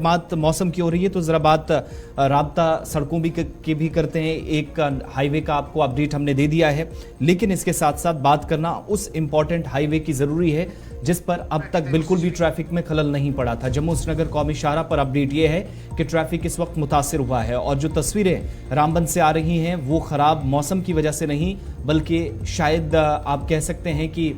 बात मौसम की हो रही है तो जरा बात राब्ता सड़कों की भी करते हैं। एक हाईवे का आपको अपडेट हमने दे दिया है, लेकिन इसके साथ साथ बात करना उस इंपॉर्टेंट हाईवे की जरूरी है जिस पर अब तक बिल्कुल भी ट्रैफिक में खलल नहीं पड़ा था। जम्मू श्रीनगर कौमी शाहरा पर अपडेट यह है कि ट्रैफिक इस वक्त मुतासिर हुआ है और जो तस्वीरें रामबन से आ रही हैं वो खराब मौसम की वजह से नहीं, बल्कि शायद आप कह सकते हैं कि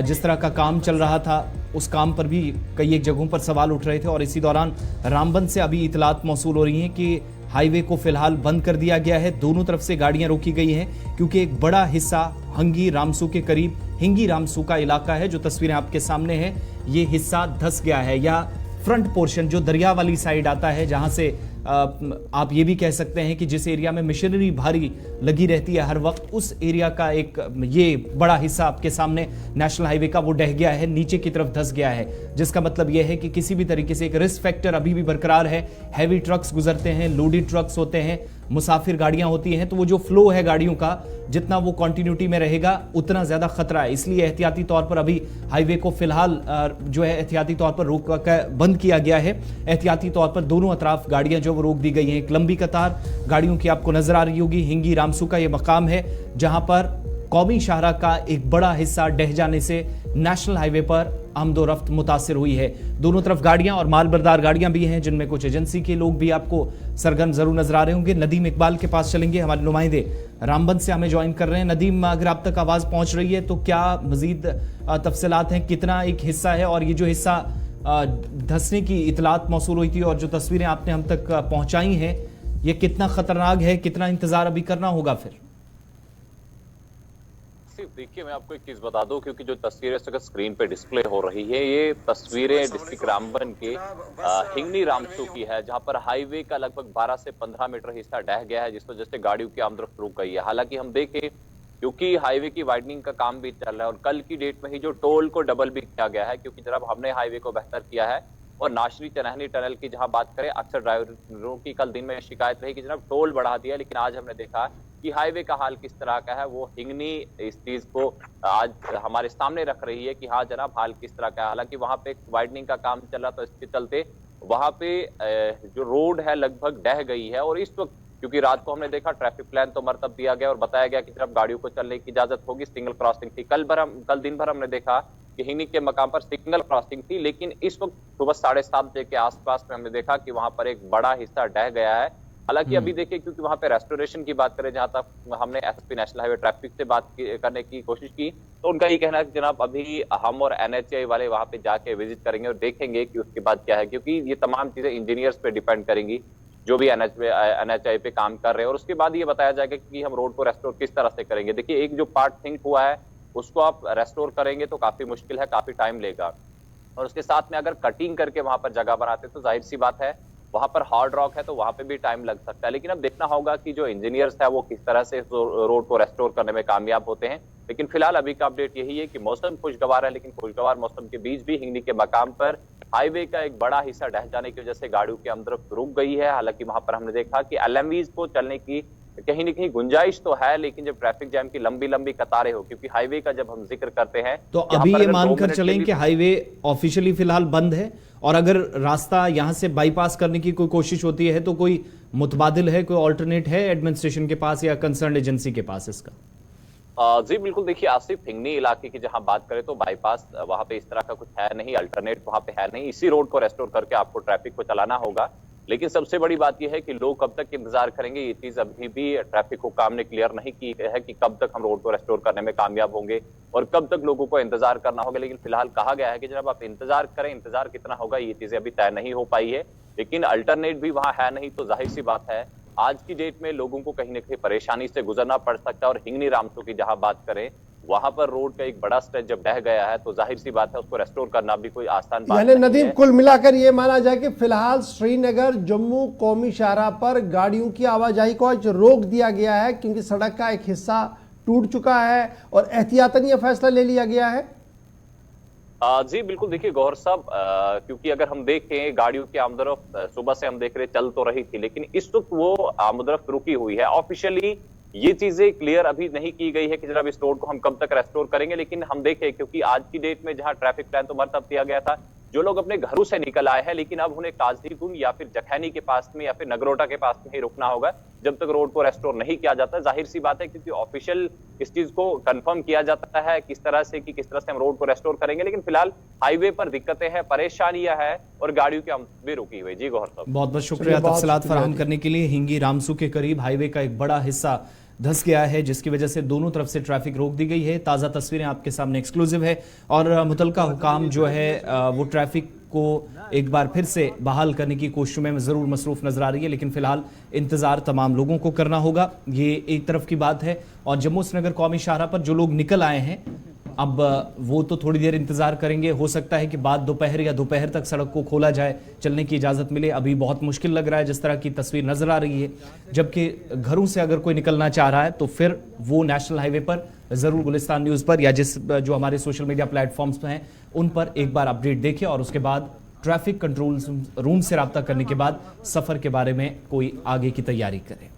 जिस तरह का काम चल रहा था उस काम पर भी कई एक जगहों पर सवाल उठ रहे थे। और इसी दौरान रामबन से अभी इतलात मौसूल हो रही हैं कि हाईवे को फिलहाल बंद कर दिया गया है, दोनों तरफ से गाड़ियां रोकी गई हैं क्योंकि एक बड़ा हिस्सा हंगी रामसू के करीब हिंगी रामसू का इलाका है। जो तस्वीरें आपके सामने है ये हिस्सा धंस गया है, या फ्रंट पोर्शन जो दरिया वाली साइड आता है, जहां से आप ये भी कह सकते हैं कि जिस एरिया में मशीनरी भारी लगी रहती है हर वक्त, उस एरिया का एक ये बड़ा हिस्सा आपके सामने नेशनल हाईवे का वो ढह गया है, नीचे की तरफ धंस गया है। जिसका मतलब यह है कि किसी भी तरीके से एक रिस्क फैक्टर अभी भी बरकरार है। हैवी ट्रक्स गुजरते हैं, लोडेड ट्रक्स होते हैं, मुसाफिर गाड़ियां होती हैं, तो वो जो फ्लो है गाड़ियों का जितना वो कंटिन्यूटी में रहेगा उतना ज्यादा खतरा है। इसलिए एहतियाती तौर पर अभी हाईवे को फिलहाल जो है एहतियाती तौर पर रोक बंद किया गया है। एहतियाती तौर पर दोनों अतराफ गाड़ियां जो वो रोक दी गई हैं। एक लंबी कतार गाड़ियों की आपको नजर आ रही होगी। हिंगी रामसू का ये मकाम है जहां पर कौमी शाहरा का एक बड़ा हिस्सा ढह जाने से नेशनल हाईवे पर आमदोरफ्त मुतासिर हुई है। दोनों तरफ गाड़ियां और मालबरदार गाड़ियां भी हैं, जिनमें कुछ एजेंसी के लोग भी आपको सरगर्म जरूर नजर आ रहे होंगे। नदीम इकबाल के पास चलेंगे, हमारे नुमाइंदे रामबन से हमें ज्वाइन कर रहे हैं। नदीम, अगर आप तक आवाज पहुंच रही है तो क्या मजीद तफसीलात हैं, कितना एक हिस्सा है और ये जो हिस्सा धंसने की इतलात मौसूल हुई थी और जो तस्वीरें आपने हम तक पहुंचाई हैं ये कितना खतरनाक है, कितना इंतजार अभी करना होगा फिर? देखिए, मैं आपको एक चीज बता दूं, क्योंकि जो तस्वीरें स्क्रीन पे डिस्प्ले हो रही है ये तस्वीरें डिस्ट्रिक्ट रामबन के हिंगनी रामसू की है, जहां पर हाईवे का लगभग 12 से 15 मीटर हिस्सा ढह गया है, जिस वजह से गाड़ियों की आमदरफ्त रुक गई है। हालांकि हम देखें, क्योंकि हाईवे की वाइडनिंग का काम भी चल रहा है और कल की डेट में ही जो टोल को डबल भी किया गया है, क्योंकि जनाब हमने हाईवे को बेहतर किया है और नाशरी चनहनी टनल की जहां बात करें, अक्सर ड्राइवरों की कल दिन में शिकायत रही कि जनाब टोल बढ़ा दिया, लेकिन आज हमने देखा कि हाईवे का हाल किस तरह का है। वो हिंगनी इस चीज को आज हमारे सामने रख रही है कि हाँ जनाब हाल किस तरह का है। हालांकि वहां पे वाइडनिंग का काम चल रहा, तो इसके चलते वहां पे जो रोड है लगभग ढह गई है। और इस वक्त क्योंकि रात को हमने देखा ट्रैफिक प्लान तो मरतब दिया गया और बताया गया कि जब गाड़ियों को चलने की इजाजत होगी, सिंगल क्रॉसिंग थी। कल दिन भर हमने देखा कि हिंगनी के मकाम पर सिंगल क्रॉसिंग थी, लेकिन इस वक्त सुबह 7:30 बजे के आसपास में हमने देखा कि वहां पर एक बड़ा हिस्सा ढह गया है। हालांकि अभी देखिए, क्योंकि वहां पे रेस्टोरेशन की बात करें, जहां तक हमने एसपी नेशनल हाईवे ट्रैफिक से बात करने की कोशिश की, तो उनका ये कहना है कि जनाब अभी हम और एनएचआई वाले वहां पे जाके विजिट करेंगे और देखेंगे कि उसके बाद क्या है, क्योंकि ये तमाम चीजें इंजीनियर्स पे डिपेंड करेंगी जो भी एनएचआई पे काम कर रहे हैं। और उसके बाद ये बताया जाएगा कि हम रोड को रेस्टोर किस तरह से करेंगे। देखिए, एक जो पार्ट थिंक हुआ है उसको आप रेस्टोर करेंगे तो काफी मुश्किल है, काफी टाइम लेगा। और उसके साथ में अगर कटिंग करके वहां पर जगह बनाते तो जाहिर सी बात है वहां पर हार्ड रॉक है तो वहां पे भी टाइम लग सकता है। लेकिन अब देखना होगा कि जो इंजीनियर्स है वो किस तरह से रोड को रेस्टोर करने में कामयाब होते हैं। लेकिन फिलहाल अभी का अपडेट यही है कि मौसम खुशगवार है, लेकिन खुशगवार मौसम के बीच भी हिंगनी के मकाम पर हाईवे का एक बड़ा हिस्सा ढह जाने की वजह से गाड़ियों की आमदरफ्त रुक गई है। हालांकि वहां पर हमने देखा कि एलएमवीज को चलने की कहीं न कहीं गुंजाइश तो है, लेकिन जब ट्रैफिक जैम की लंबी लंबी कतारें हो, क्योंकि हाईवे का जब हम जिक्र करते हैं तो अभी ये मानकर चलें कि हाईवे ऑफिशियली फिलहाल बंद है, और अगर रास्ता यहां से बाईपास करने की कोई कोशिश होती है तो कोई मुतबादिल है, कोई ऑल्टरनेट है एडमिनिस्ट्रेशन के पास या कंसर्न एजेंसी के पास इसका? जी बिल्कुल, देखिए आसिफ, हिंगनी इलाके की जहां बात करें तो बाईपास वहां पे इस तरह का कुछ है नहीं, अल्टरनेट वहां पे है नहीं। इसी रोड को रेस्टोर करके आपको ट्रैफिक को चलाना होगा। लेकिन सबसे बड़ी बात यह है कि लोग कब तक इंतजार करेंगे, ये चीज अभी भी ट्रैफिक हुकाम ने क्लियर नहीं की है कि कब तक हम रोड को रेस्टोर करने में कामयाब होंगे और कब तक लोगों को इंतजार करना होगा। लेकिन फिलहाल कहा गया है कि जब आप इंतजार करें, इंतजार कितना होगा ये चीजें अभी तय नहीं हो पाई है। लेकिन अल्टरनेट भी वहां है नहीं, तो जाहिर सी बात है आज की डेट में लोगों को कहीं ना कहीं परेशानी से गुजरना पड़ सकता है। और हिंगनी रामसू की जहां बात करें, वहां पर रोड का एक बड़ा स्ट्रेच जब ढह गया है तो जाहिर सी बात है उसको रेस्टोर करना भी कोई आसान बात नहीं है। नदीम, कुल मिलाकर ये माना जाए कि फिलहाल श्रीनगर जम्मू कौमी शाहरा पर गाड़ियों की आवाजाही को आज रोक दिया गया है क्योंकि सड़क का एक हिस्सा टूट चुका है और एहतियातन यह फैसला ले लिया गया है। जी बिल्कुल, देखिए गौहर साहब, क्योंकि अगर हम देखें गाड़ियों की आमदरफ्त सुबह से हम देख रहे चल तो रही थी, लेकिन इस वक्त वो आमदरफ्त रुकी हुई है। ऑफिशियली ये चीजें क्लियर अभी नहीं की गई है कि जनाब इस रोड को हम कब तक रेस्टोर करेंगे। लेकिन हम देखें, क्योंकि आज की डेट में जहां ट्रैफिक प्लान तो मरतब दिया गया था जो लोग अपने घरों से निकल आए हैं, लेकिन अब उन्हें काजीगुंड या फिर जखैनी के पास में या फिर नगरोटा के पास में ही रुकना होगा जब तक रोड को रेस्टोर नहीं किया जाता। जाहिर सी बात है, क्योंकि ऑफिशियल इस चीज को कंफर्म किया जाता है किस तरह से हम रोड को रेस्टोर करेंगे, लेकिन फिलहाल हाईवे पर दिक्कतें हैं, परेशानियां हैं और गाड़ियों की आमद भी रुकी हुई। जी गौहर साहब, बहुत बहुत शुक्रिया तफसीलात फराहम करने के लिए। हिंगी रामसू के करीब हाईवे का एक बड़ा हिस्सा धंस गया है, जिसकी वजह से दोनों तरफ से ट्रैफिक रोक दी गई है। ताज़ा तस्वीरें आपके सामने एक्सक्लूसिव है और मुतलका हुकाम जो है वो ट्रैफिक को एक बार फिर से बहाल करने की कोशिशों में जरूर मसरूफ नजर आ रही है, लेकिन फिलहाल इंतजार तमाम लोगों को करना होगा। ये एक तरफ की बात है। और जम्मू श्रीनगर कौमी शाहराह पर जो लोग निकल आए हैं, अब वो तो थोड़ी देर इंतजार करेंगे। हो सकता है कि बाद दोपहर या दोपहर तक सड़क को खोला जाए, चलने की इजाजत मिले। अभी बहुत मुश्किल लग रहा है जिस तरह की तस्वीर नजर आ रही है। जबकि घरों से अगर कोई निकलना चाह रहा है तो फिर वो नेशनल हाईवे पर जरूर गुलिस्तान न्यूज पर या जो हमारे सोशल मीडिया प्लेटफॉर्म्स पर हैं उन पर एक बार अपडेट देखें और उसके बाद ट्रैफिक कंट्रोल रूम से राब्ता करने के बाद सफर के बारे में कोई आगे की तैयारी करें।